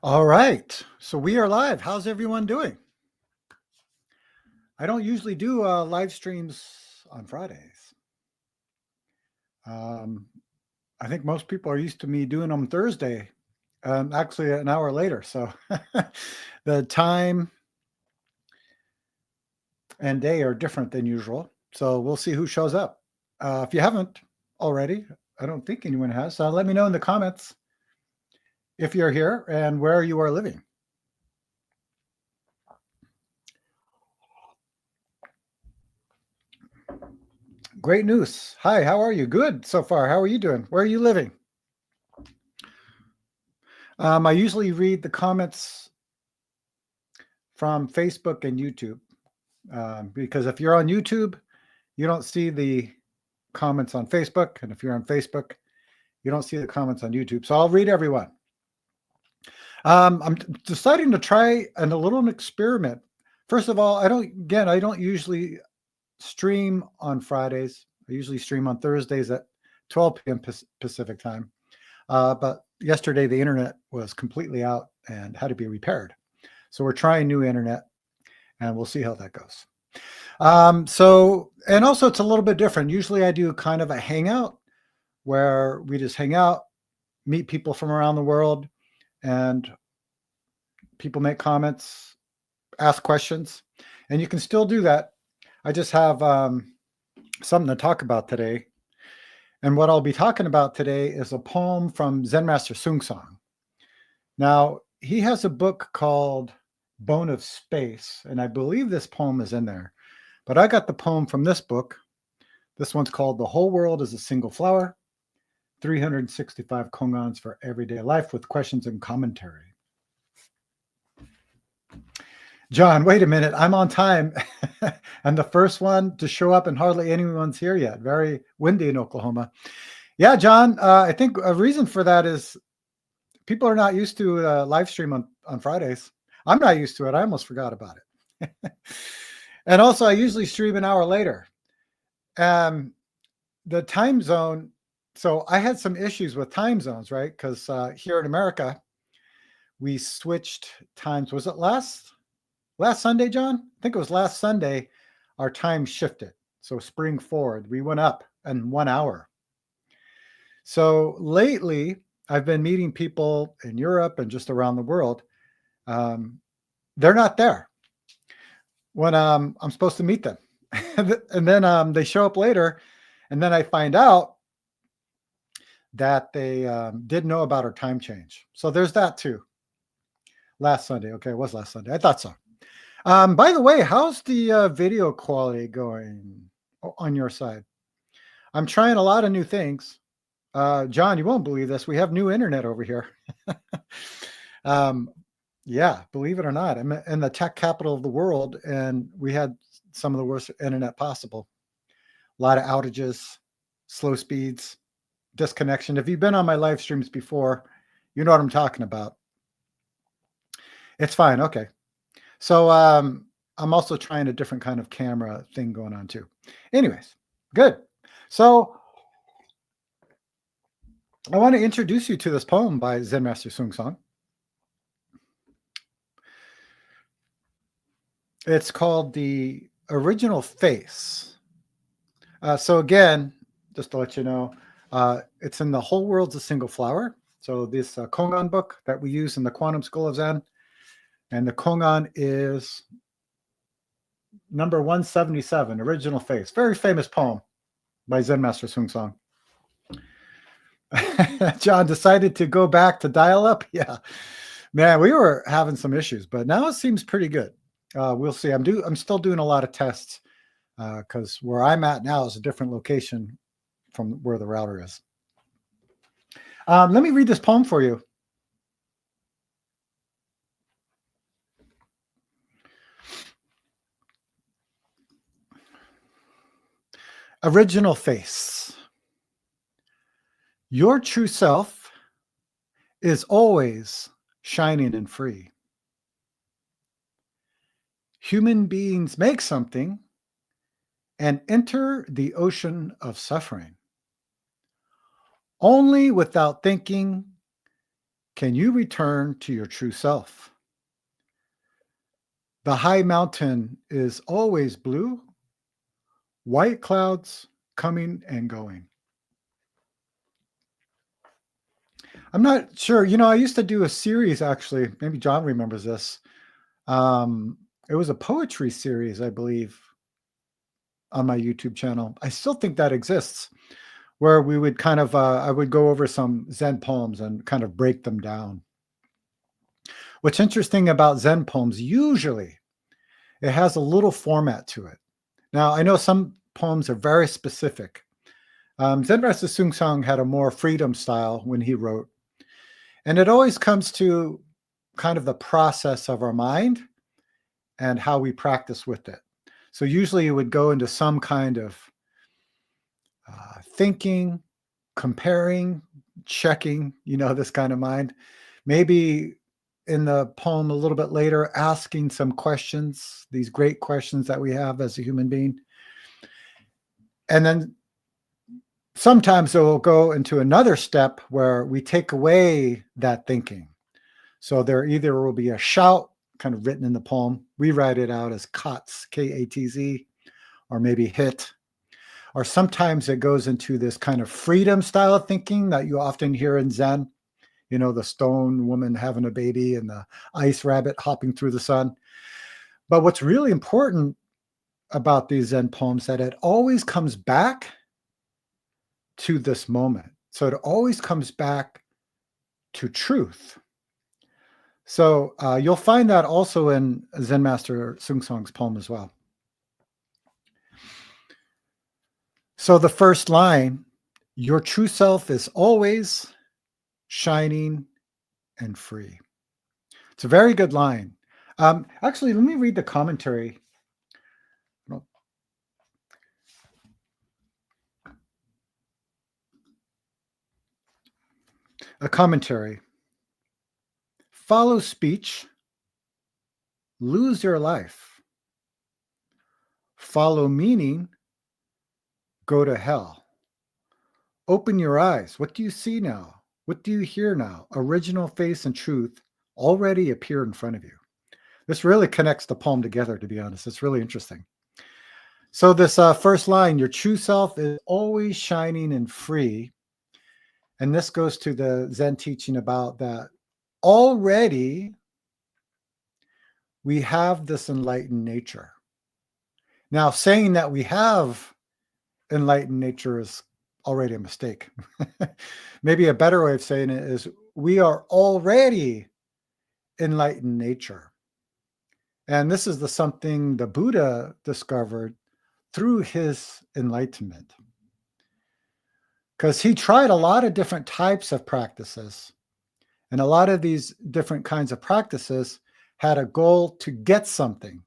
All right, so we are live. How's everyone doing? I don't usually do live streams on Fridays. Um, I think most people are used to me doing them Thursday, actually an hour later. So the time and day are different than usual. So we'll see who shows up. If you haven't already, I don't think anyone has. So let me know in the comments if you're here and where you are living. Great news. Hi, how are you? Good so far. How are you doing? Where are you living? I usually read the comments from Facebook and YouTube because if you're on YouTube, you don't see the comments on Facebook. And if you're on Facebook, you don't see the comments on YouTube. So I'll read everyone. I'm deciding to try a little experiment. First of all, I don't usually stream on Fridays. I usually stream on Thursdays at 12 p.m. Pacific time. But yesterday, the internet was completely out and had to be repaired. So we're trying new internet, and we'll see how that goes. And also it's a little bit different. Usually I do kind of a hangout where we just hang out, meet people from around the world, and people make comments, ask questions, and you can still do that. I just have something to talk about today. And what I'll be talking about today is a poem from Zen Master Seung Sahn. Now, he has a book called Bone of Space, and I believe this poem is in there. But I got the poem from this book. This one's called The Whole World is a Single Flower, 365 Kongans for Everyday Life with Questions and Commentary. John, wait a minute. I'm on time. I'm the first one to show up and hardly anyone's here yet. Very windy in Oklahoma. Yeah, John, I think a reason for that is people are not used to live stream on Fridays. I'm not used to it. I almost forgot about it. And also, I usually stream an hour later. The time zone, so I had some issues with time zones, right? Because here in America, we switched times. Was it last Sunday, John? I think it was last Sunday. Our time shifted. So spring forward, we went up in 1 hour. So lately, I've been meeting people in Europe and just around the world. They're not there when I'm supposed to meet them. And then they show up later, and then I find out that they did know about our time change. So there's that too. Last Sunday. Okay, it was last Sunday. I thought so. By the way, how's the video quality going on your side? I'm trying a lot of new things. John, you won't believe this. We have new internet over here. Yeah, believe it or not, I'm in the tech capital of the world, and we had some of the worst internet possible. A lot of outages, slow speeds, disconnection. If you've been on my live streams before, you know what I'm talking about. It's fine. Okay. So I'm also trying a different kind of camera thing going on too. Anyways, good. So I want to introduce you to this poem by Zen Master Seung Sahn. It's called The Original Face. So again, just to let you know, it's in The Whole World's a Single Flower. So this Kongan book that we use in the Quantum School of Zen. And the Kongan is number 177, Original Face. Very famous poem by Zen Master Seung Sahn. John decided to go back to dial-up. Yeah, man, we were having some issues, but now it seems pretty good. We'll see. I'm still doing a lot of tests because where I'm at now is a different location from where the router is. Let me read this poem for you. Original Face. Your true self is always shining and free. Human beings make something and enter the ocean of suffering. Only without thinking Can you return to your true self? The high mountain is always blue, white clouds coming and going. I'm not sure. I used to do a series actually. Maybe John remembers this. It was a poetry series, I believe, on my YouTube channel. I still think that exists, where we would kind of, I would go over some Zen poems and kind of break them down. What's interesting about Zen poems, usually it has a little format to it. Now, I know some poems are very specific. Zen Master Seung Sahn had a more freedom style when he wrote. And it always comes to kind of the process of our mind and how we practice with it. So usually you would go into some kind of thinking, comparing, checking, this kind of mind. Maybe in the poem a little bit later, asking some questions, these great questions that we have as a human being. And then sometimes it will go into another step where we take away that thinking. So there either will be a shout, kind of written in the poem. We write it out as katz, K-A-T-Z, or maybe hit. Or sometimes it goes into this kind of freedom style of thinking that you often hear in Zen. The stone woman having a baby and the ice rabbit hopping through the sun. But what's really important about these Zen poems that it always comes back to this moment. So it always comes back to truth. So you'll find that also in Zen Master Seung Sahn's poem as well. So the first line, your true self is always shining and free. It's a very good line. Actually, let me read the commentary. A commentary. Follow speech, lose your life. Follow meaning, go to hell. Open your eyes. What do you see now? What do you hear now? Original face and truth already appear in front of you. This really connects the poem together, to be honest. It's really interesting. So this first line, your true self is always shining and free. And this goes to the Zen teaching about that already we have this enlightened nature. Now, saying that we have enlightened nature is already a mistake. Maybe a better way of saying it is we are already enlightened nature. And this is something the Buddha discovered through his enlightenment. Because he tried a lot of different types of practices. And a lot of these different kinds of practices had a goal to get something.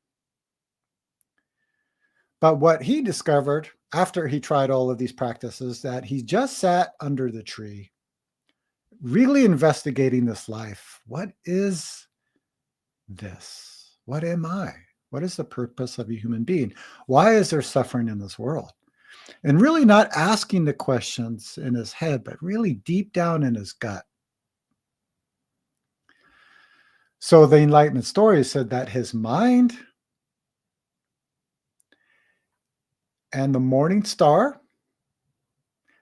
But what he discovered after he tried all of these practices, that he just sat under the tree, really investigating this life. What is this? What am I? What is the purpose of a human being? Why is there suffering in this world? And really not asking the questions in his head, but really deep down in his gut. So the Enlightenment story said that his mind and the morning star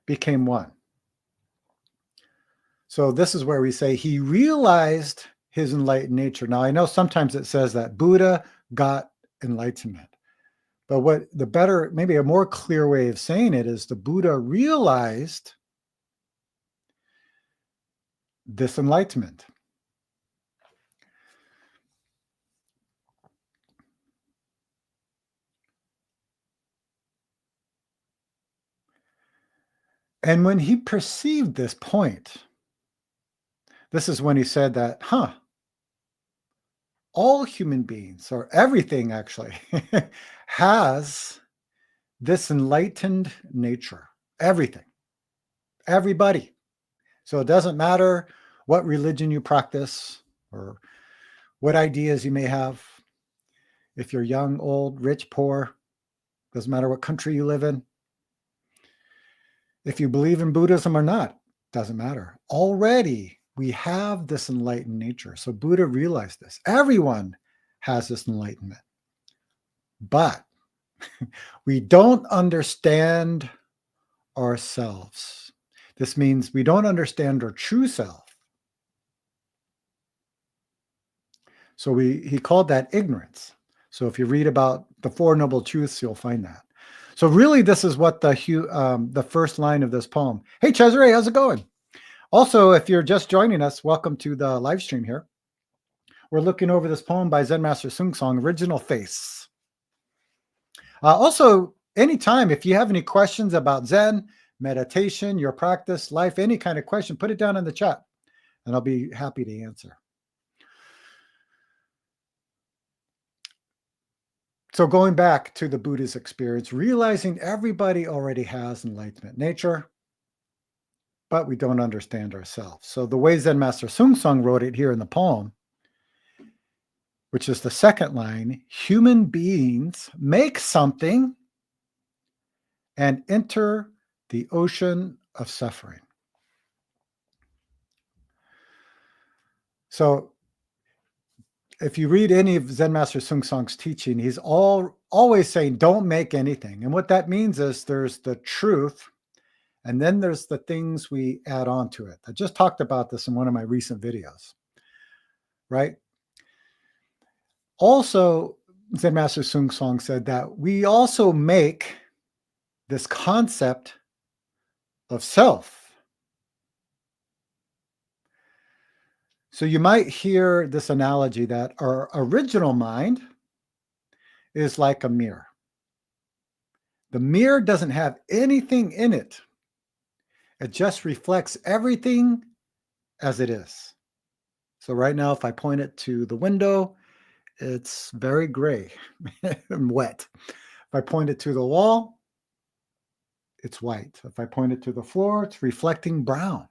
became one. So this is where we say he realized his enlightened nature. Now, I know sometimes it says that Buddha got enlightenment. But what the better, maybe a more clear way of saying it is the Buddha realized this enlightenment. And when he perceived this point, this is when he said that, all human beings, or everything actually, has this enlightened nature. Everything. Everybody. So it doesn't matter what religion you practice or what ideas you may have. If you're young, old, rich, poor, doesn't matter what country you live in. If you believe in Buddhism or not, doesn't matter. Already we have this enlightened nature. So Buddha realized this. Everyone has this enlightenment, but we don't understand ourselves. This means we don't understand our true self. So he called that ignorance. So if you read about the Four Noble Truths, you'll find that. So really, this is what the first line of this poem. Hey, Cesare, how's it going? Also, if you're just joining us, welcome to the live stream here. We're looking over this poem by Zen Master Seung Sahn, Original Face. Also, anytime, if you have any questions about Zen, meditation, your practice, life, any kind of question, put it down in the chat, and I'll be happy to answer. So going back to the Buddha's experience, realizing everybody already has enlightenment nature, but we don't understand ourselves. So the way Zen Master Seung Sahn wrote it here in the poem, which is the second line, human beings make something and enter the ocean of suffering. So if you read any of Zen Master Seung Sahn's teaching, he's always saying, don't make anything. And what that means is there's the truth, and then there's the things we add on to it. I just talked about this in one of my recent videos, right? Also, Zen Master Seung Sahn said that we also make this concept of self. So you might hear this analogy that our original mind is like a mirror. The mirror doesn't have anything in it. It just reflects everything as it is. So right now, if I point it to the window, it's very gray and wet. If I point it to the wall, it's white. If I point it to the floor, it's reflecting brown.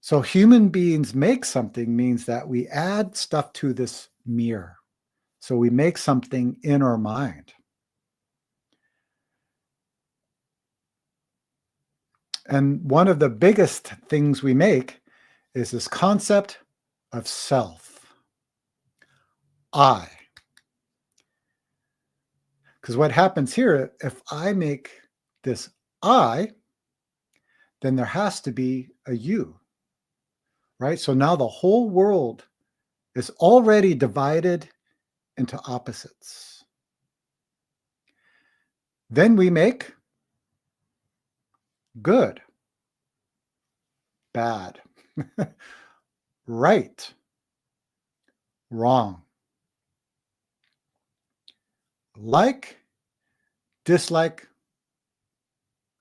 So human beings make something means that we add stuff to this mirror. So we make something in our mind. And one of the biggest things we make is this concept of self. I. Because what happens here, if I make this I, then there has to be a you, right? So now the whole world is already divided into opposites. Then we make good, bad, right, wrong, like, dislike.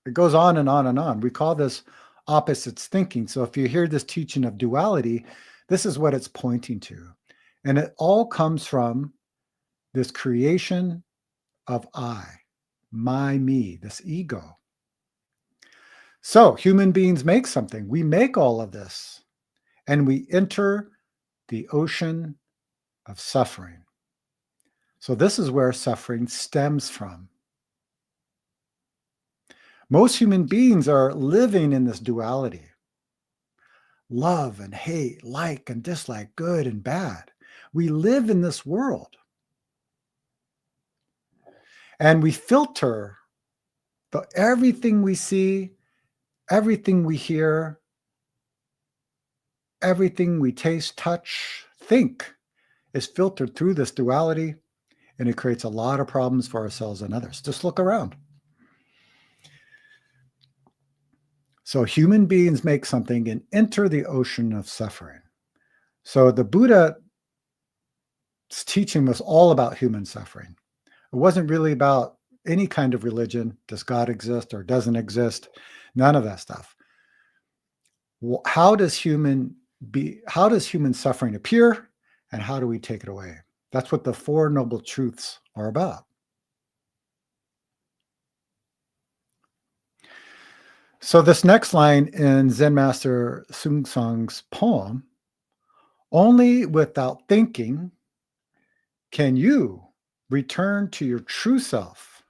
It goes on and on and on. We call this opposites thinking. So if you hear this teaching of duality, this is what it's pointing to. And it all comes from this creation of I, my, me, this ego. So human beings make something. We make all of this, and we enter the ocean of suffering. So this is where suffering stems from. Most human beings are living in this duality. Love and hate, like and dislike, good and bad. We live in this world. And we filter everything we see, everything we hear, everything we taste, touch, think is filtered through this duality, and it creates a lot of problems for ourselves and others. Just look around. So human beings make something and enter the ocean of suffering. So the Buddha's teaching was all about human suffering. It wasn't really about any kind of religion. Does God exist or doesn't exist? None of that stuff. How does human suffering appear, and how do we take it away? That's what the Four Noble Truths are about. So this next line in Zen Master Seung Sahn's poem, only without thinking can you return to your true self.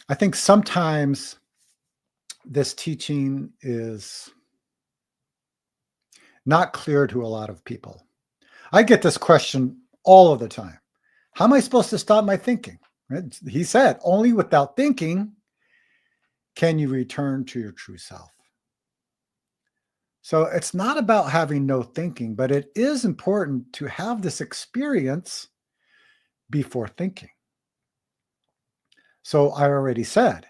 I think sometimes this teaching is not clear to a lot of people. I get this question all of the time. How am I supposed to stop my thinking? Right? He said, only without thinking can you return to your true self. So it's not about having no thinking, but it is important to have this experience before thinking. So I already said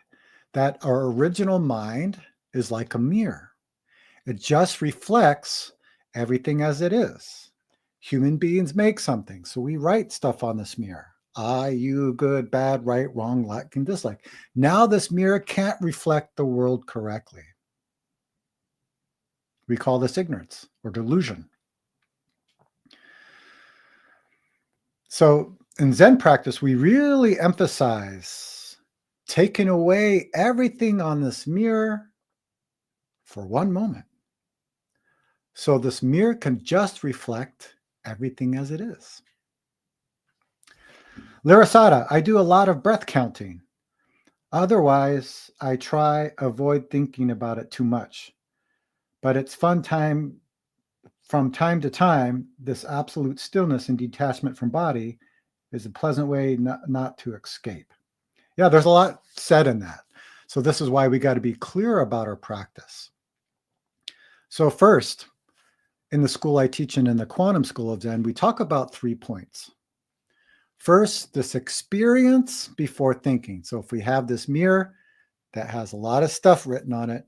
that our original mind is like a mirror. It just reflects everything as it is. Human beings make something, so we write stuff on this mirror. I, you, good, bad, right, wrong, like, and dislike. Now this mirror can't reflect the world correctly. We call this ignorance or delusion. So in Zen practice, we really emphasize taking away everything on this mirror for one moment. So this mirror can just reflect everything as it is. Larasada, I do a lot of breath counting. Otherwise, I try avoid thinking about it too much. But it's fun time from time to time. This absolute stillness and detachment from body is a pleasant way not to escape. Yeah, there's a lot said in that. So this is why we got to be clear about our practice. So first, in the school I teach in the Quantum School of Zen, we talk about 3 points. First, this experience before thinking. So if we have this mirror that has a lot of stuff written on it,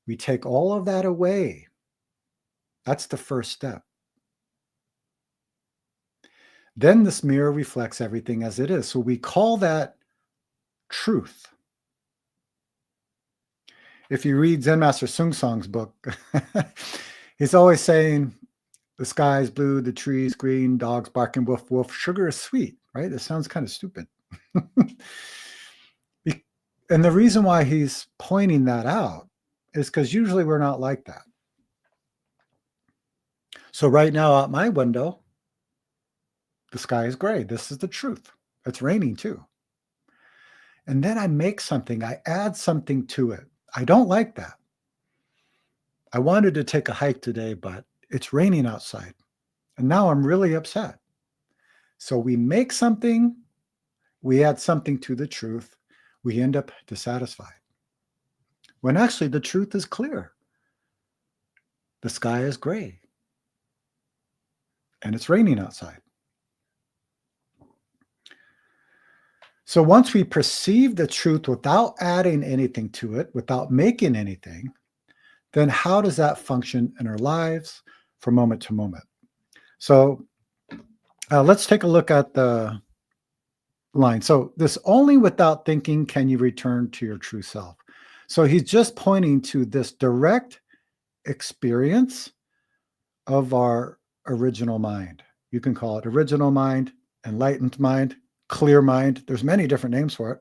we take all of that away. That's the first step. Then this mirror reflects everything as it is. So we call that truth. If you read Zen Master Seung Sahn's book, he's always saying, the sky is blue, the trees green, dogs barking, woof, woof, sugar is sweet, right? It sounds kind of stupid. And the reason why he's pointing that out is because usually we're not like that. So right now out my window, the sky is gray. This is the truth. It's raining too. And then I make something, I add something to it. I don't like that. I wanted to take a hike today, but it's raining outside. And now I'm really upset. So we make something, we add something to the truth, we end up dissatisfied. When actually the truth is clear. The sky is gray. And it's raining outside. So once we perceive the truth without adding anything to it, without making anything, then how does that function in our lives from moment to moment? So let's take a look at the line. So this only without thinking can you return to your true self. So he's just pointing to this direct experience of our original mind. You can call it original mind, enlightened mind, clear mind. There's many different names for it.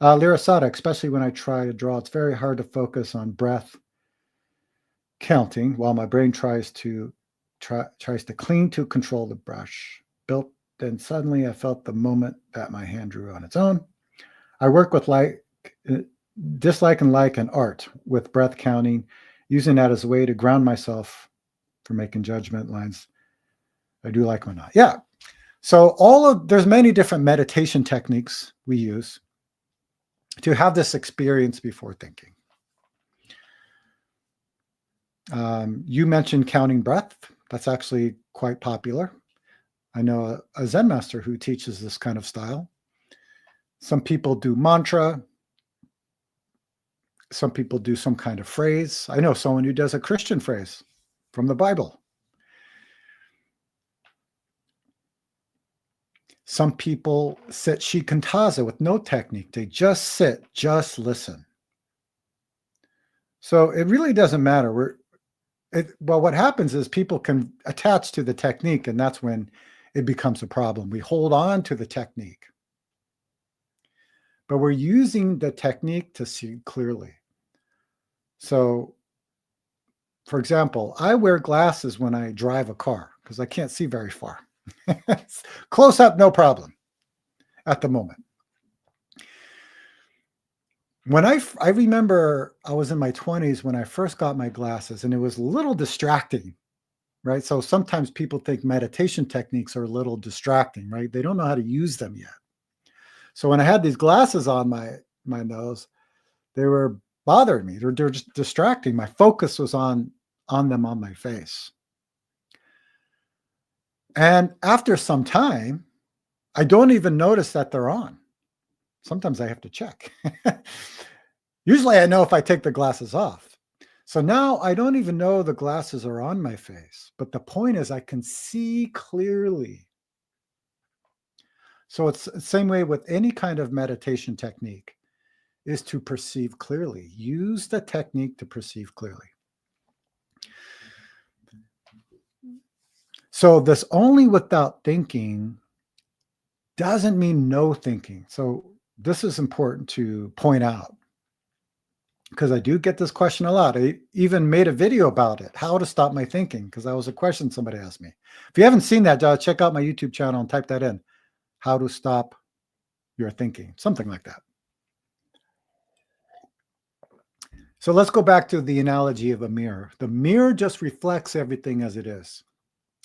Lirasada, especially when I try to draw, it's very hard to focus on breath counting while my brain tries to cling to control the brush. Then suddenly I felt the moment that my hand drew on its own. I work with dislike and like and art with breath counting, using that as a way to ground myself for making judgment lines. I do like or not. Yeah. So there's many different meditation techniques we use to have this experience before thinking. You mentioned counting breath. That's actually quite popular. I know a Zen master who teaches this kind of style. Some people do mantra. Some people do some kind of phrase. I know someone who does a Christian phrase from the Bible. Some people sit shikantaza with no technique. They just sit, just listen. So it really doesn't matter. What happens is people can attach to the technique, and that's when it becomes a problem. We hold on to the technique. But we're using the technique to see clearly. So, for example, I wear glasses when I drive a car because I can't see very far. Close up, no problem at the moment. I remember I was in my 20s when I first got my glasses, and it was a little distracting, right? So sometimes people think meditation techniques are a little distracting, right? They don't know how to use them yet. So when I had these glasses on my nose, they were bothering me. They're just distracting. My focus was on them on my face. And after some time, I don't even notice that they're on. Sometimes I have to check. Usually I know if I take the glasses off. So now I don't even know the glasses are on my face. But the point is I can see clearly. So it's the same way with any kind of meditation technique, is to perceive clearly. Use the technique to perceive clearly. So this only without thinking doesn't mean no thinking. So this is important to point out, because I do get this question a lot. I even made a video about it, how to stop my thinking, because that was a question somebody asked me. If you haven't seen that, check out my YouTube channel and type that in, how to stop your thinking, something like that. So let's go back to the analogy of a mirror. The mirror just reflects everything as it is.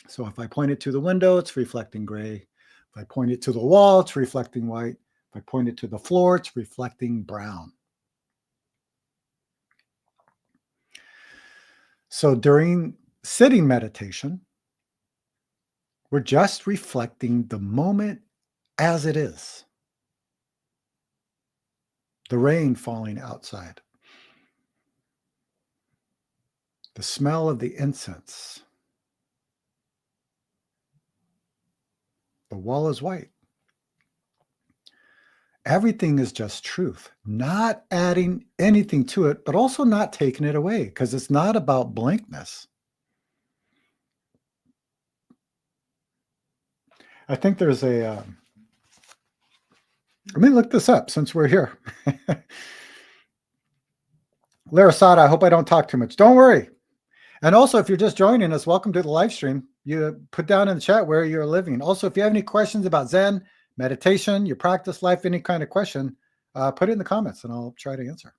So if I point it to the window, it's reflecting gray. If I point it to the wall, it's reflecting white. If I point it to the floor, it's reflecting brown. So during sitting meditation, we're just reflecting the moment as it is. The rain falling outside. The smell of the incense. The wall is white. Everything is just truth, not adding anything to it, but also not taking it away, because it's not about blankness. I think there's a, let me look this up since we're here. Larasada, I hope I don't talk too much. Don't worry. And also, if you're just joining us, welcome to the live stream. You put down in the chat where you're living. Also, if you have any questions about Zen, meditation, your practice life, any kind of question, put it in the comments and I'll try to answer.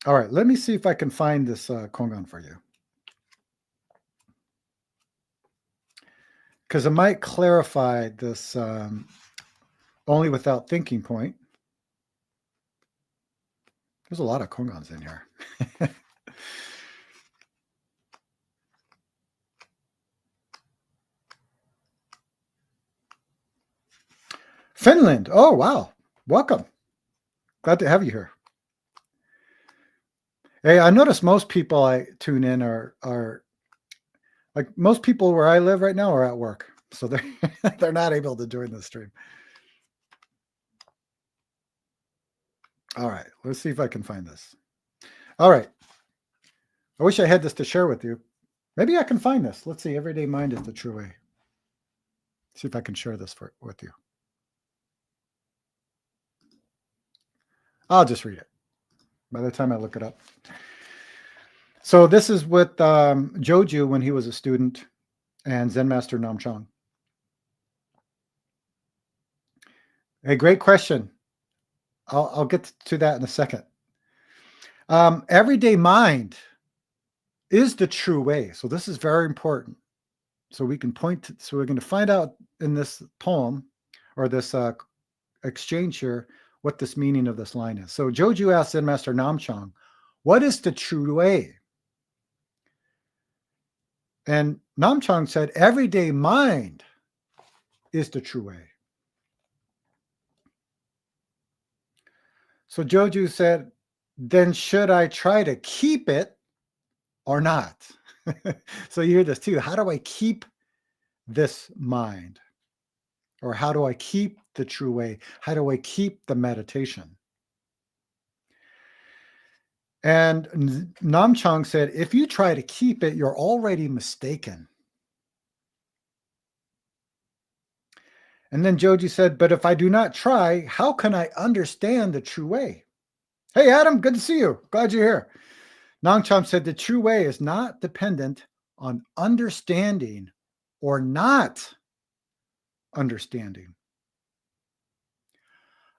All right, let me see if I can find this Kongan for you, because it might clarify this only without thinking point. There's a lot of Kongans in here. Finland. Oh, wow. Welcome. Glad to have you here. Hey, I notice most people I tune in are like, most people where I live right now are at work. So they're not able to join the stream. All right, let's see if I can find this. All right. I wish I had this to share with you. Maybe I can find this. Let's see. Everyday mind is the true way. See if I can share this with you. I'll just read it by the time I look it up. So this is with Joju when he was a student and Zen Master Nam Chong. A great question. I'll get to that in a second. Everyday mind is the true way. So this is very important. So we can so we're going to find out in this poem or this exchange here what this meaning of this line is. So Joju asked Zen Master Nam Chong, what is the true way? And Nam Chong said, everyday mind is the true way. So Joju said, then should I try to keep it or not? So you hear this too. How do I keep this mind? Or how do I keep the true way? How do I keep the meditation? And Nam Chong said, if you try to keep it, you're already mistaken. And then Joji said, but if I do not try, how can I understand the true way? Hey, Adam, good to see you. Glad you're here. Nam Chong said, the true way is not dependent on understanding or not understanding.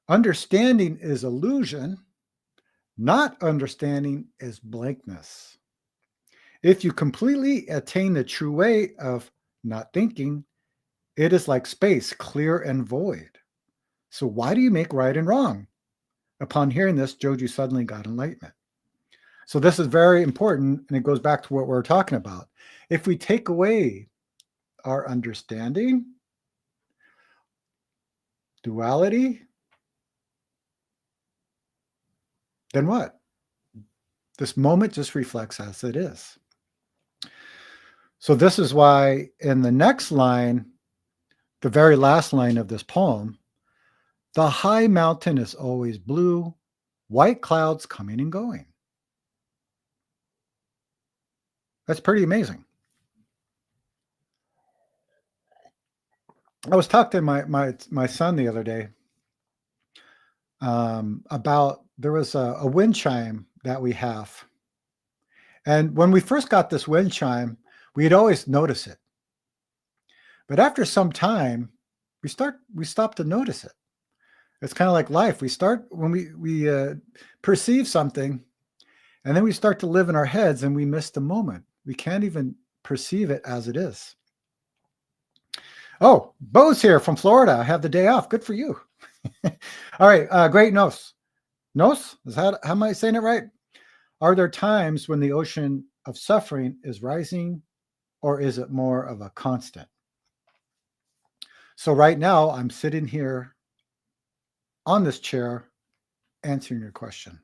Understanding is illusion. Not understanding is blankness. If you completely attain the true way of not thinking, it is like space, clear and void. So why do you make right and wrong? Upon hearing this, Joju suddenly got enlightenment. So this is very important, and it goes back to what we're talking about. If we take away our understanding, duality, then what? This moment just reflects as it is. So this is why in the next line, the very last line of this poem, the high mountain is always blue, white clouds coming and going. That's pretty amazing. I was talking to my son the other day about there was a wind chime that we have. And when we first got this wind chime, we'd always notice it. But after some time, we stop to notice it. It's kind of like life. We start when we perceive something, and then we start to live in our heads, and we miss the moment. We can't even perceive it as it is. Oh, Bo's here from Florida. I have the day off. Good for you. All right, great. Nos, is that, how am I saying it right? Are there times when the ocean of suffering is rising, or is it more of a constant? So right now, I'm sitting here on this chair answering your question.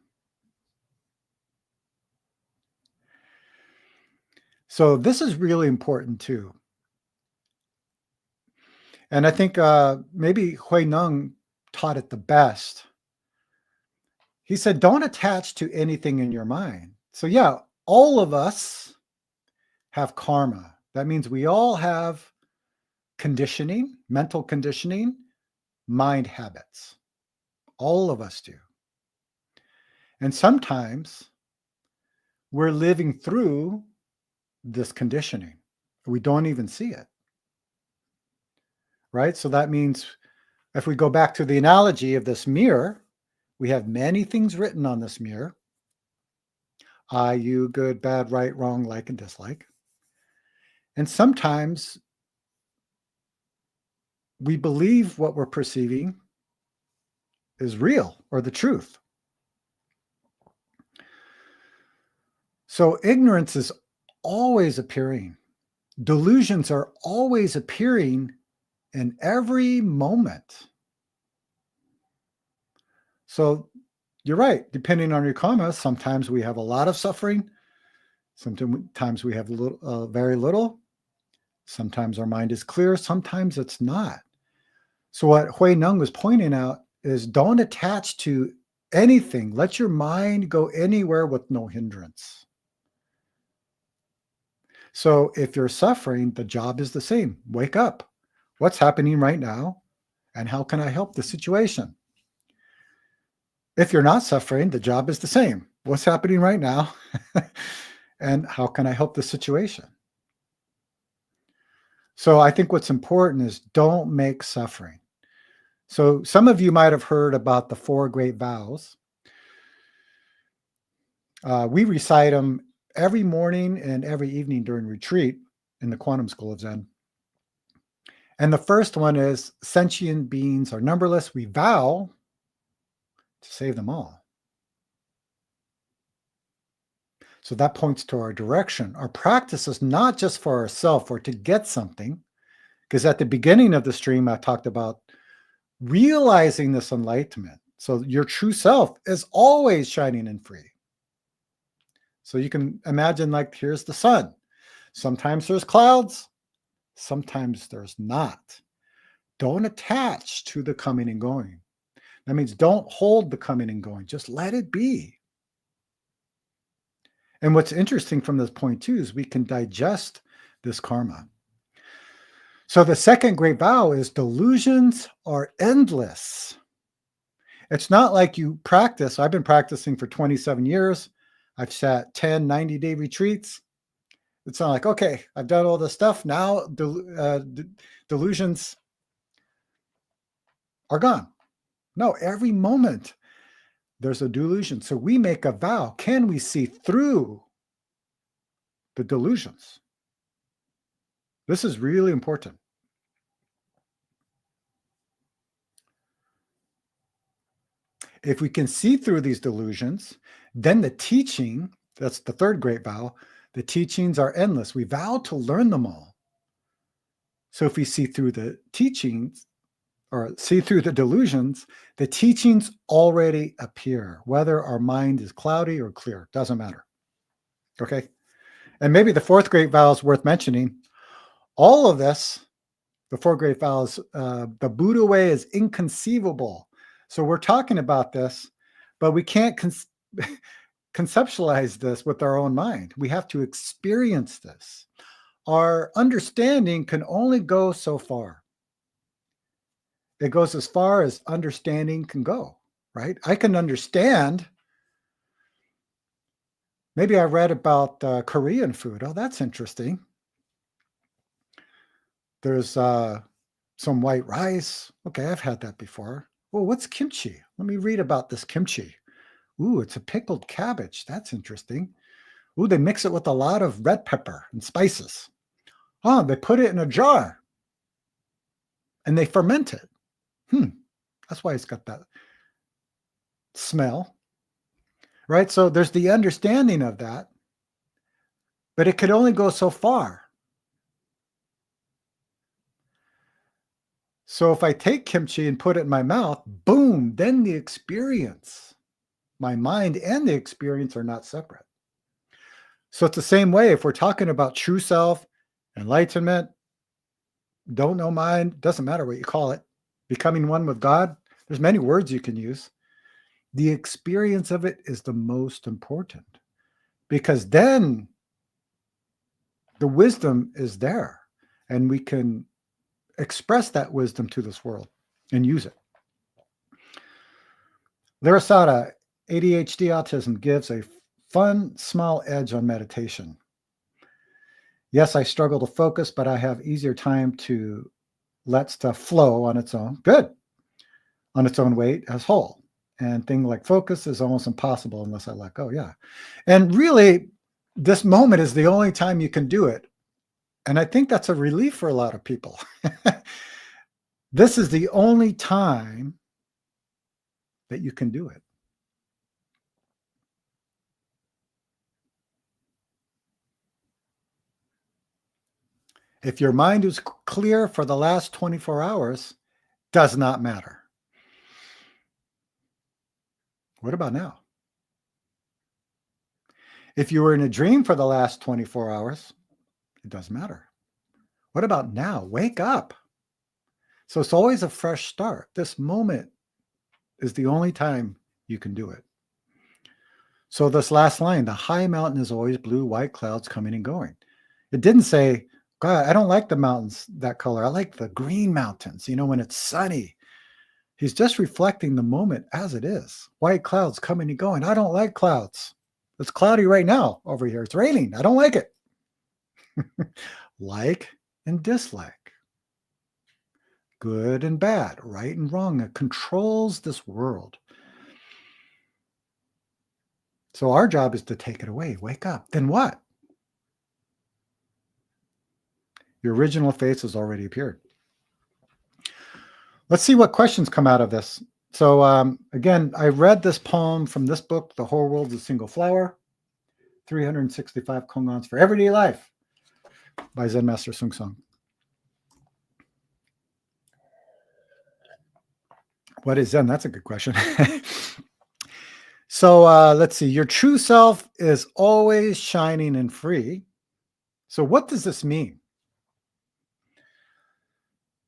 So this is really important too. And I think maybe Hui Neng taught it the best. He said, don't attach to anything in your mind. So yeah, all of us have karma. That means we all have conditioning, mental conditioning, mind habits. All of us do. And sometimes we're living through this conditioning. We don't even see it. Right? So that means if we go back to the analogy of this mirror, we have many things written on this mirror. I, you, good, bad, right, wrong, like, and dislike. And sometimes we believe what we're perceiving is real or the truth. So ignorance is always appearing. Delusions are always appearing in every moment. So you're right. Depending on your karma, sometimes we have a lot of suffering. Sometimes we have very little. Sometimes our mind is clear. Sometimes it's not. So what Hui Neng was pointing out is don't attach to anything. Let your mind go anywhere with no hindrance. So if you're suffering, the job is the same. Wake up. What's happening right now? And how can I help the situation? If you're not suffering, the job is the same. What's happening right now? And how can I help the situation? So I think what's important is don't make suffering. So some of you might have heard about the 4 great vows. We recite them every morning and every evening during retreat in the Quantum School of Zen. And the first one is sentient beings are numberless. We vow to save them all. So that points to our direction. Our practice is not just for ourselves or to get something, because at the beginning of the stream, I talked about realizing this enlightenment. So your true self is always shining and free. So you can imagine, like, here's the sun. Sometimes there's clouds, sometimes there's not. Don't attach to the coming and going. That means don't hold the coming and going. Just let it be. And what's interesting from this point too is we can digest this karma. So the second great vow is delusions are endless. It's not like you practice. I've been practicing for 27 years. I've sat 10, 90-day retreats. It's not like, okay, I've done all this stuff. Now delusions are gone. No, every moment there's a delusion. So we make a vow. Can we see through the delusions? This is really important. If we can see through these delusions, then the teaching, that's the third great vow, the teachings are endless. We vow to learn them all. So if we see through the teachings or see through the delusions, the teachings already appear, whether our mind is cloudy or clear, doesn't matter. Okay. And maybe the fourth great vow is worth mentioning. All of this, the four great vows, the Buddha way is inconceivable. So we're talking about this, but we can't conceptualize this with our own mind. We have to experience this. Our understanding can only go so far. It goes as far as understanding can go, right? I can understand. Maybe I read about Korean food. Oh, that's interesting. There's some white rice. Okay, I've had that before. Oh, what's kimchi? Let me read about this kimchi. Ooh, it's a pickled cabbage. That's interesting. Ooh, they mix it with a lot of red pepper and spices. Oh, they put it in a jar and they ferment it. That's why it's got that smell, right? So there's the understanding of that, but it could only go so far. So if I take kimchi and put it in my mouth, boom, then the experience, my mind and the experience are not separate. So it's the same way if we're talking about true self, enlightenment, don't know mind, doesn't matter what you call it, becoming one with God, there's many words you can use. The experience of it is the most important because then the wisdom is there and we can express that wisdom to this world and use it. Larasada, ADHD autism gives a fun, small edge on meditation. Yes, I struggle to focus, but I have easier time to let stuff flow on its own. Good. On its own weight as whole. And thing like focus is almost impossible unless I let go. Yeah. And really, this moment is the only time you can do it. And I think that's a relief for a lot of people. This is the only time that you can do it. If your mind is clear for the last 24 hours, does not matter. What about now? If you were in a dream for the last 24 hours, it doesn't matter. What about now? Wake up. So it's always a fresh start. This moment is the only time you can do it. So this last line, the high mountain is always blue, white clouds coming and going. It didn't say, God, I don't like the mountains that color. I like the green mountains, when it's sunny. He's just reflecting the moment as it is. White clouds coming and going. I don't like clouds. It's cloudy right now over here. It's raining. I don't like it. Like and dislike. Good and bad, right and wrong. It controls this world. So our job is to take it away. Wake up. Then what? Your original face has already appeared. Let's see what questions come out of this. So again, I read this poem from this book, The Whole World's a Single Flower, 365 Kongans for Everyday Life by Zen Master Seung Sahn. What is Zen? That's a good question. So let's see. Your true self is always shining and free. So what does this mean?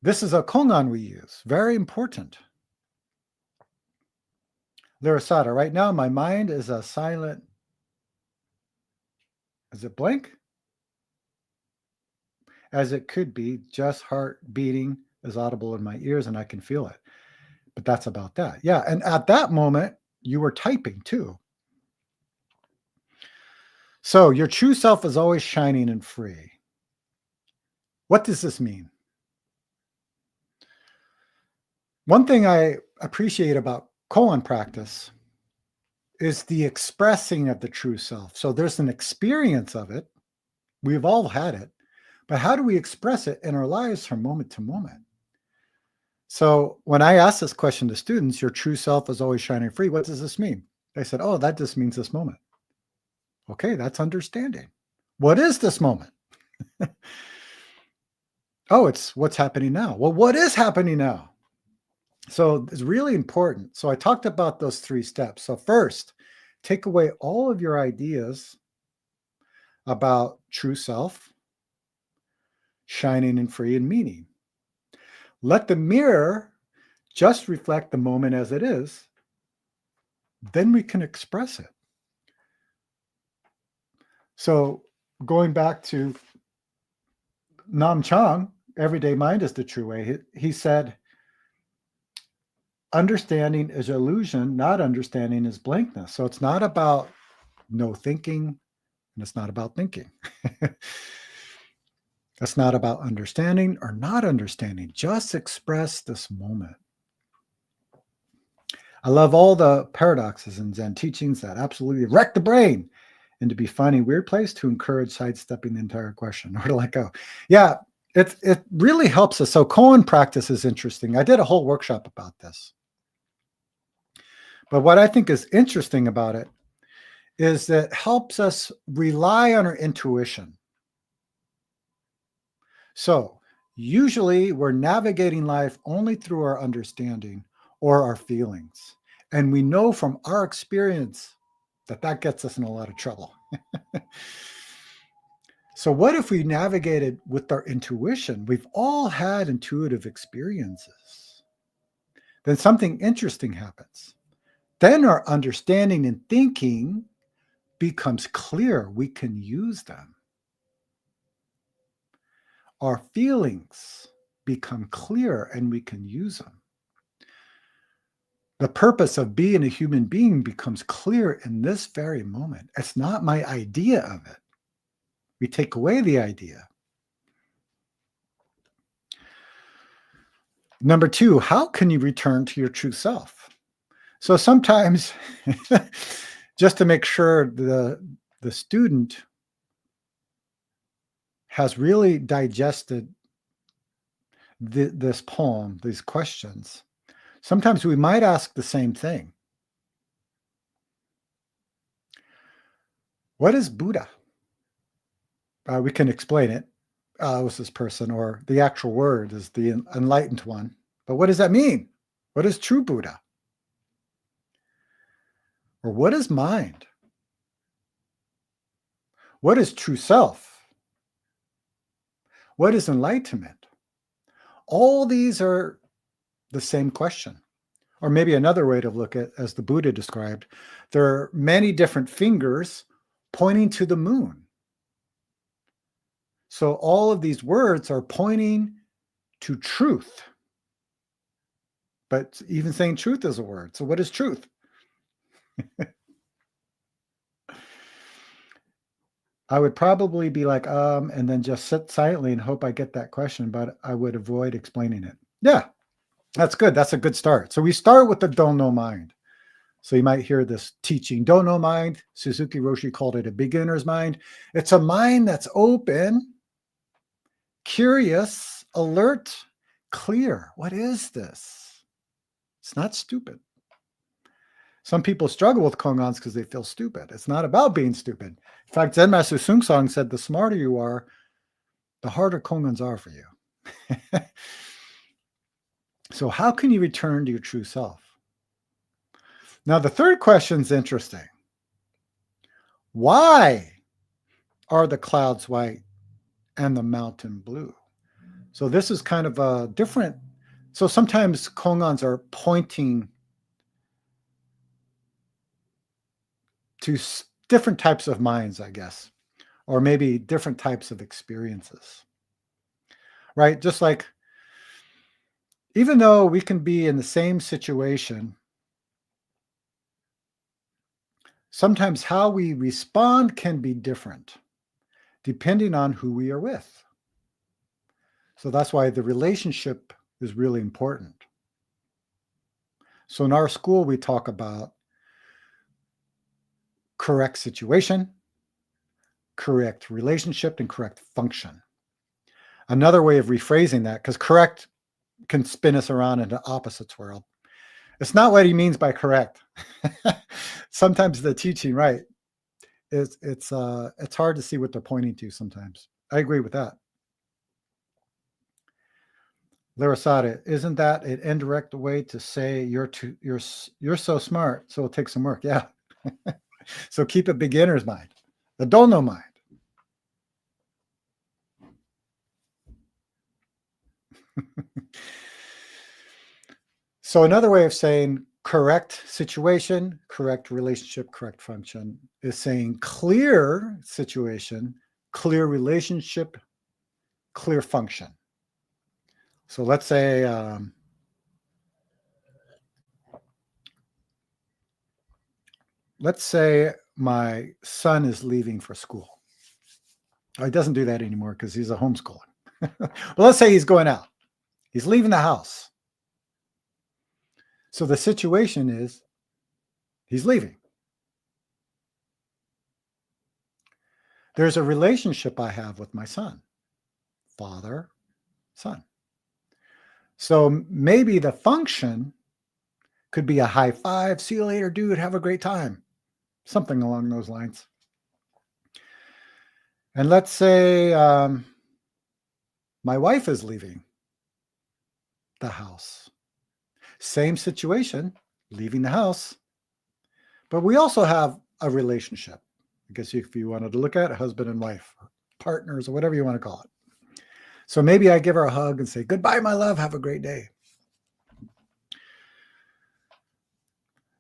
This is a kongan we use. Very important. Larasada, right now my mind is a silent. Is it blank? As it could be, just heart beating is audible in my ears and I can feel it. But that's about that. Yeah. And at that moment, you were typing too. So your true self is always shining and free. What does this mean? One thing I appreciate about koan practice is the expressing of the true self. So there's an experience of it. We've all had it. But how do we express it in our lives from moment to moment? So when I ask this question to students, your true self is always shining free. What does this mean? They said, oh, that just means this moment. Okay, that's understanding. What is this moment? Oh, it's what's happening now. Well, what is happening now? So it's really important. So I talked about those 3 steps. So first, take away all of your ideas about true self, shining and free and meaning. Let the mirror just reflect the moment as it is. Then we can express it. So going back to Nam Chang, everyday mind is the true way. He said, understanding is illusion, not understanding is blankness. So it's not about no thinking, and it's not about thinking. It's not about understanding or not understanding. Just express this moment. I love all the paradoxes in Zen teachings that absolutely wreck the brain and to be finding weird place to encourage sidestepping the entire question or to let go. Yeah, it really helps us. So koan practice is interesting. I did a whole workshop about this. But what I think is interesting about it is that it helps us rely on our intuition. So usually we're navigating life only through our understanding or our feelings. And we know from our experience that that gets us in a lot of trouble. So what if we navigated with our intuition? We've all had intuitive experiences. Then something interesting happens. Then our understanding and thinking becomes clear. We can use them. Our feelings become clear and we can use them. The purpose of being a human being becomes clear in this very moment. It's not my idea of it. We take away the idea. Number 2, how can you return to your true self? So sometimes, just to make sure the student has really digested this poem, these questions, sometimes we might ask the same thing. What is Buddha? We can explain it. Was this person, or the actual word is the enlightened one. But what does that mean? What is true Buddha? Or what is mind? What is true self? What is enlightenment? All these are the same question. Or maybe another way to look at, as the Buddha described, there are many different fingers pointing to the moon. So all of these words are pointing to truth. But even saying truth is a word. So what is truth? I would probably be like, and then just sit silently and hope I get that question, but I would avoid explaining it. Yeah, that's good. That's a good start. So we start with the don't know mind. So you might hear this teaching, don't know mind. Suzuki Roshi called it a beginner's mind. It's a mind that's open, curious, alert, clear. What is this? It's not stupid. Some people struggle with kongans because they feel stupid. It's not about being stupid. In fact, Zen Master Seung Sahn said, the smarter you are, the harder kongans are for you. So how can you return to your true self? Now, the third question is interesting. Why are the clouds white and the mountain blue? So this is kind of a different. So sometimes kongans are pointing to different types of minds, I guess, or maybe different types of experiences, right? Just like, even though we can be in the same situation, sometimes how we respond can be different depending on who we are with. So that's why the relationship is really important. So in our school, we talk about correct situation, correct relationship, and correct function. Another way of rephrasing that, because correct can spin us around into opposites world. It's not what he means by correct. Sometimes the teaching, right? It's hard to see what they're pointing to sometimes. I agree with that. Larasada, isn't that an indirect way to say you're so smart, so it'll take some work? Yeah. So keep it beginner's mind, the dono mind. So another way of saying correct situation, correct relationship, correct function is saying clear situation, clear relationship, clear function. So let's say my son is leaving for school. Oh, he doesn't do that anymore because he's a homeschooler. But let's say he's going out. He's leaving the house. So the situation is he's leaving. There's a relationship I have with my son, father, son. So maybe the function could be a high five, see you later, dude, have a great time, something along those lines. And let's say my wife is leaving the house. Same situation, leaving the house. But we also have a relationship. I guess if you wanted to look at it, husband and wife, partners, or whatever you want to call it. So maybe I give her a hug and say, goodbye, my love, have a great day.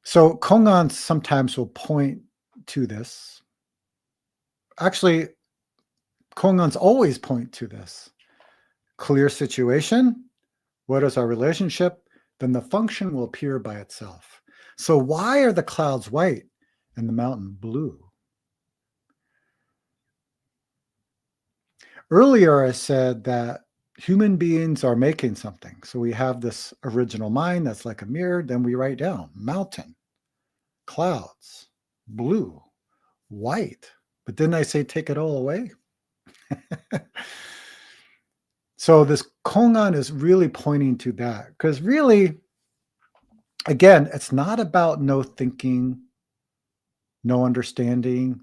So Kongan sometimes will point to this. Actually, Kongans always point to this. Clear situation. What is our relationship? Then the function will appear by itself. So why are the clouds white and the mountain blue? Earlier, I said that human beings are making something. So we have this original mind that's like a mirror. Then we write down mountain, clouds, blue, white. But didn't I say take it all away? So this Kongan is really pointing to that because really, again, it's not about no thinking, no understanding,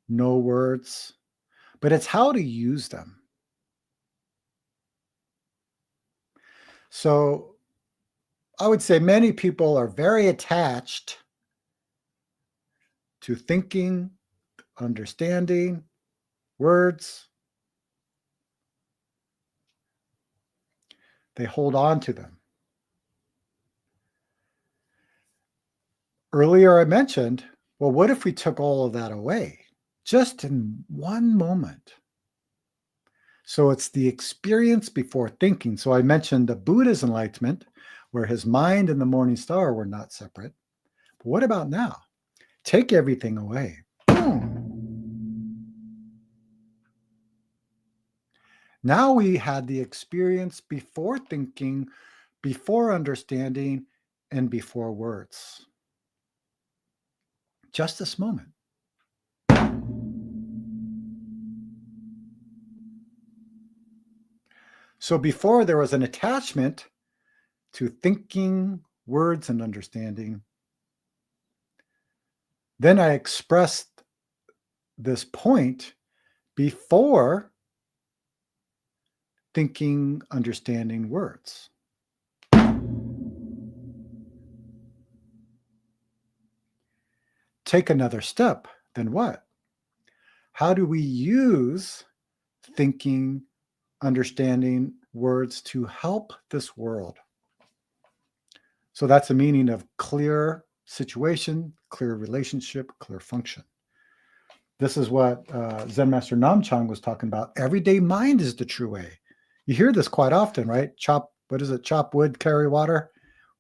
no words, but it's how to use them. So I would say many people are very attached to thinking, understanding, words. They hold on to them. Earlier I mentioned, well, what if we took all of that away just in one moment? So it's the experience before thinking. So I mentioned the Buddha's enlightenment, where his mind and the morning star were not separate. But what about now? Take everything away. Boom. Now we had the experience before thinking, before understanding, and before words. Just this moment. So before there was an attachment to thinking, words, and understanding. Then I expressed this point before thinking, understanding, words. Take another step, then what? How do we use thinking, understanding, words to help this world? So that's the meaning of clear situation, clear relationship, clear function. This is what Zen Master Namchang was talking about. Everyday mind is the true way. You hear this quite often, right? Chop wood, carry water.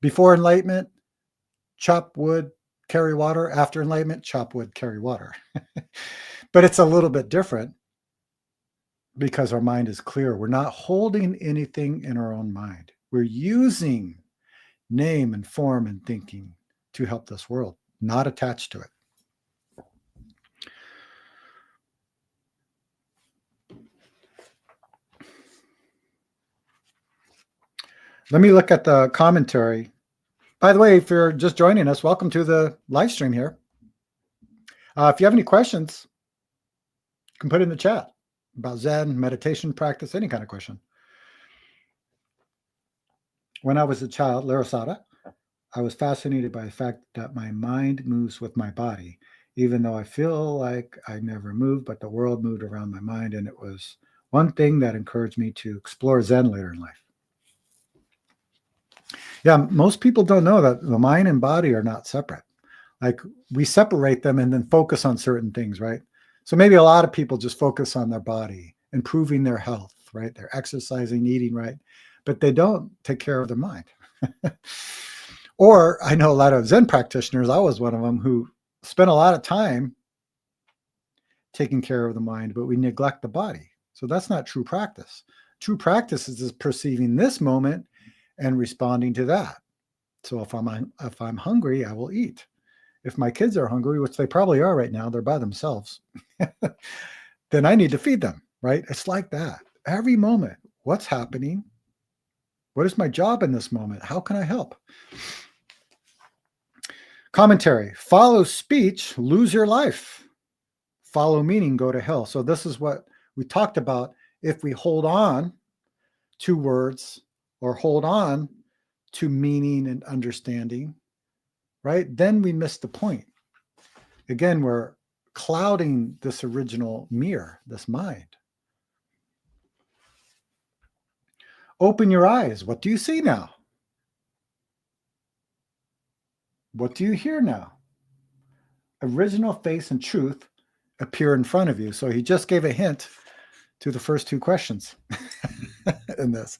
Before enlightenment, chop wood, carry water. After enlightenment, chop wood, carry water. But it's a little bit different because our mind is clear. We're not holding anything in our own mind. We're using name and form and thinking to help this world, not attached to it. Let me look at the commentary. By the way, if you're just joining us, welcome to the live stream here. If you have any questions, you can put it in the chat about Zen, meditation practice, any kind of question. When I was a child, Larasada, I was fascinated by the fact that my mind moves with my body, even though I feel like I never moved, but the world moved around my mind. And it was one thing that encouraged me to explore Zen later in life. Yeah, most people don't know that the mind and body are not separate. Like we separate them and then focus on certain things, right? So maybe a lot of people just focus on their body, improving their health, right? They're exercising, eating right, but they don't take care of their mind. Or I know a lot of Zen practitioners, I was one of them, who spent a lot of time taking care of the mind, but we neglect the body. So that's not true practice. True practice is just perceiving this moment and responding to that. So if I'm hungry, I will eat. If my kids are hungry, which they probably are right now, they're by themselves, then I need to feed them, right? It's like that. Every moment, what's happening? What is my job in this moment? How can I help? Commentary: follow speech, lose your life. Follow meaning, go to hell. So this is what we talked about. If we hold on to words or hold on to meaning and understanding, right, then we miss the point. Again, we're clouding this original mirror, this mind. Open your eyes. What do you see now? What do you hear now? Original face and truth appear in front of you. So he just gave a hint to the first two questions in this.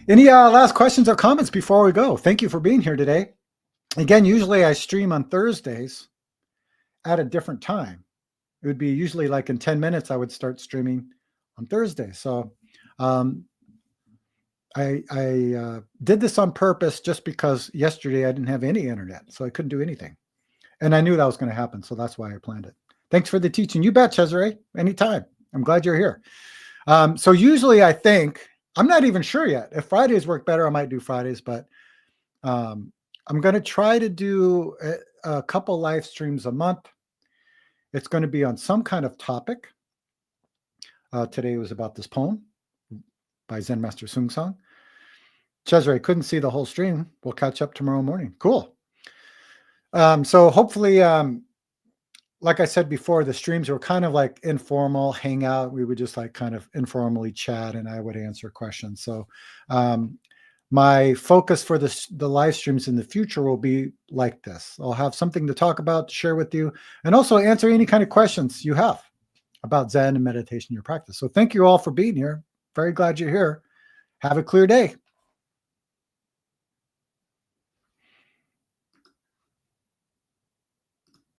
Any last questions or comments before we go? Thank you for being here today. Again, usually I stream on Thursdays at a different time. It would be usually like in 10 minutes, I would start streaming on Thursday. So I did this on purpose just because yesterday I didn't have any internet, so I couldn't do anything. And I knew that was going to happen, so that's why I planned it. Thanks for the teaching. You bet, Cesare. Anytime. I'm glad you're here. So usually I think, I'm not even sure yet. If Fridays work better, I might do Fridays, but I'm going to try to do a couple live streams a month. It's going to be on some kind of topic. Today was about this poem by Zen Master Seung Sahn. Cesare, couldn't see the whole stream. We'll catch up tomorrow morning. Cool. So hopefully, like I said before, the streams were kind of like informal hangout. We would just like kind of informally chat and I would answer questions. So my focus for the live streams in the future will be like this. I'll have something to talk about, to share with you, and also answer any kind of questions you have about Zen and meditation in your practice. So thank you all for being here. Very glad you're here. Have a clear day.